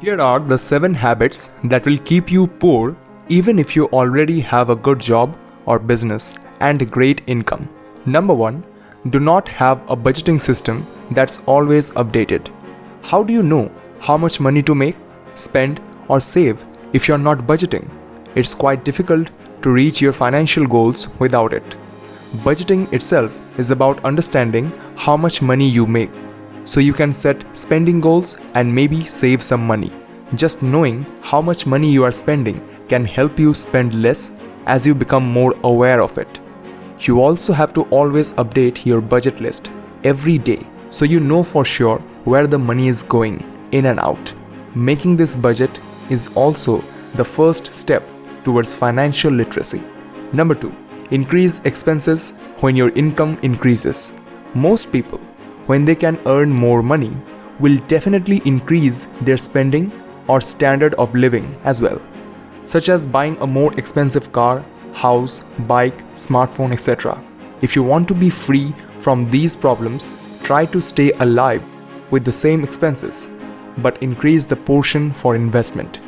Here are the 7 habits that will keep you poor even if you already have a good job or business and great income. Number 1. Do not have a budgeting system that's always updated. How do you know how much money to make, spend, or save if you're not budgeting? It's quite difficult to reach your financial goals without it. Budgeting itself is about understanding how much money you make, so you can set spending goals and maybe save some money. Just knowing how much money you are spending can help you spend less as you become more aware of it. You also have to always update your budget list every day so you know for sure where the money is going in and out. Making this budget is also the first step towards financial literacy. Number 2. Increase expenses when your income increases. Most people, when they can earn more money, will definitely increase their spending or standard of living as well, such as buying a more expensive car, house, bike, smartphone, etc. If you want to be free from these problems, try to stay alive with the same expenses, but increase the portion for investment,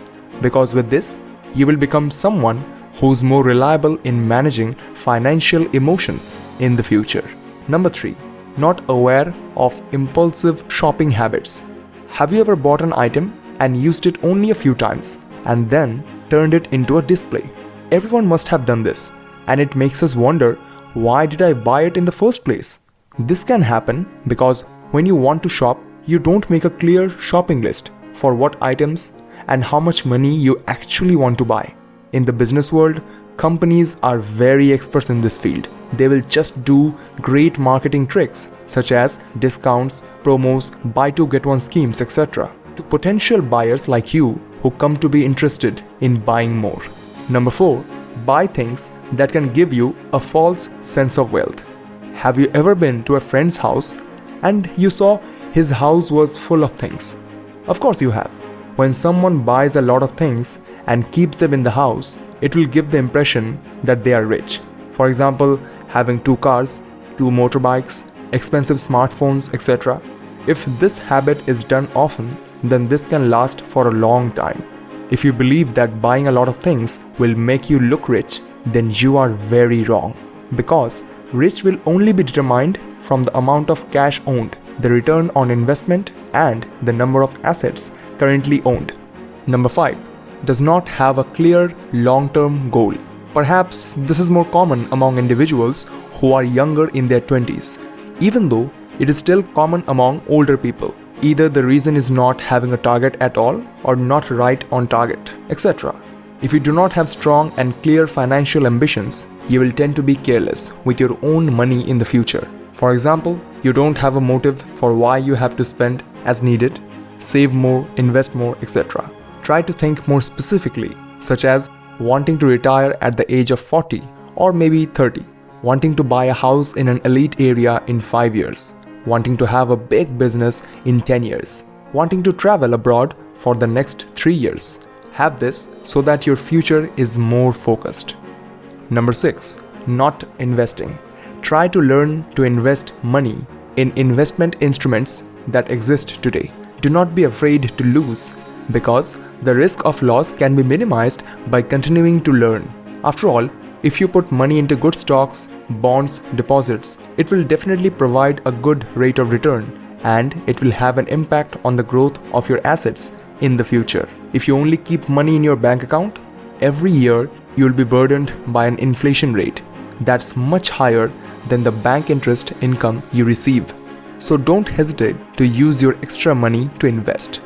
because with this, you will become someone who's more reliable in managing financial emotions in the future. Number 3. Not aware of impulsive shopping habits. Have you ever bought an item and used it only a few times and then turned it into a display? Everyone must have done this, and it makes us wonder, why did I buy it in the first place? This can happen because when you want to shop, you don't make a clear shopping list for what items and how much money you actually want to buy. In the business world, companies are very experts in this field. They will just do great marketing tricks such as discounts, promos, buy two get one schemes, etc. to potential buyers like you who come to be interested in buying more. Number 4. Buy things that can give you a false sense of wealth. Have you ever been to a friend's house and you saw his house was full of things? Of course you have. When someone buys a lot of things and keeps them in the house, it will give the impression that they are rich. For example, having 2 cars, 2 motorbikes, expensive smartphones, etc. If this habit is done often, then this can last for a long time. If you believe that buying a lot of things will make you look rich, then you are very wrong. Because rich will only be determined from the amount of cash owned, the return on investment, and the number of assets currently owned. Number 5. Does not have a clear long-term goal. Perhaps this is more common among individuals who are younger in their 20s, even though it is still common among older people. Either the reason is not having a target at all or not right on target, etc. If you do not have strong and clear financial ambitions, you will tend to be careless with your own money in the future. For example, you don't have a motive for why you have to spend as needed, save more, invest more, etc. Try to think more specifically, such as wanting to retire at the age of 40 or maybe 30, wanting to buy a house in an elite area in 5 years, wanting to have a big business in 10 years, wanting to travel abroad for the next 3 years. Have this so that your future is more focused. Number 6. Not investing. Try to learn to invest money in investment instruments that exist today. Do not be afraid to lose, because the risk of loss can be minimized by continuing to learn. After all, if you put money into good stocks, bonds, deposits, it will definitely provide a good rate of return, and it will have an impact on the growth of your assets in the future. If you only keep money in your bank account, every year you will be burdened by an inflation rate that's much higher than the bank interest income you receive. So don't hesitate to use your extra money to invest.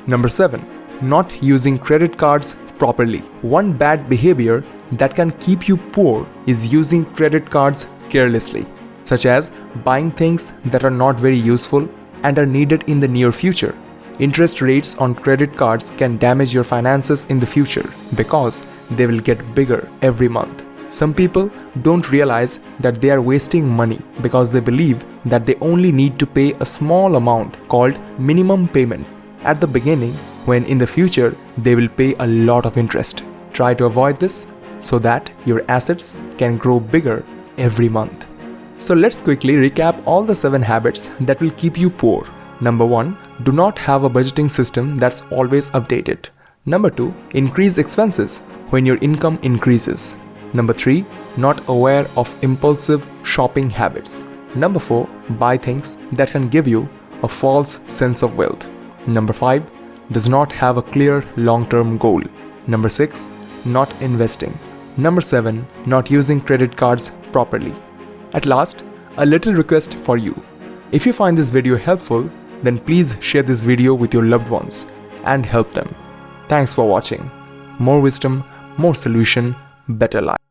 Number 7. Not using credit cards properly. One bad behavior that can keep you poor is using credit cards carelessly, such as buying things that are not very useful and are needed in the near future. Interest rates on credit cards can damage your finances in the future because they will get bigger every month. Some people don't realize that they are wasting money because they believe that they only need to pay a small amount called minimum payment at the beginning, when in the future they will pay a lot of interest. Try to avoid this so that your assets can grow bigger every month. So let's quickly recap all the 7 habits that will keep you poor. Number 1. do not have a budgeting system that's always updated. Number 2, increase expenses when your income increases. Number 3, not aware of impulsive shopping habits. Number 4, buy things that can give you a false sense of wealth. Number 5, does not have a clear long-term goal. Number 6, not investing. Number 7, not using credit cards properly. At last, a little request for you. If you find this video helpful, then please share this video with your loved ones and help them. Thanks for watching. More wisdom, more solution, better life.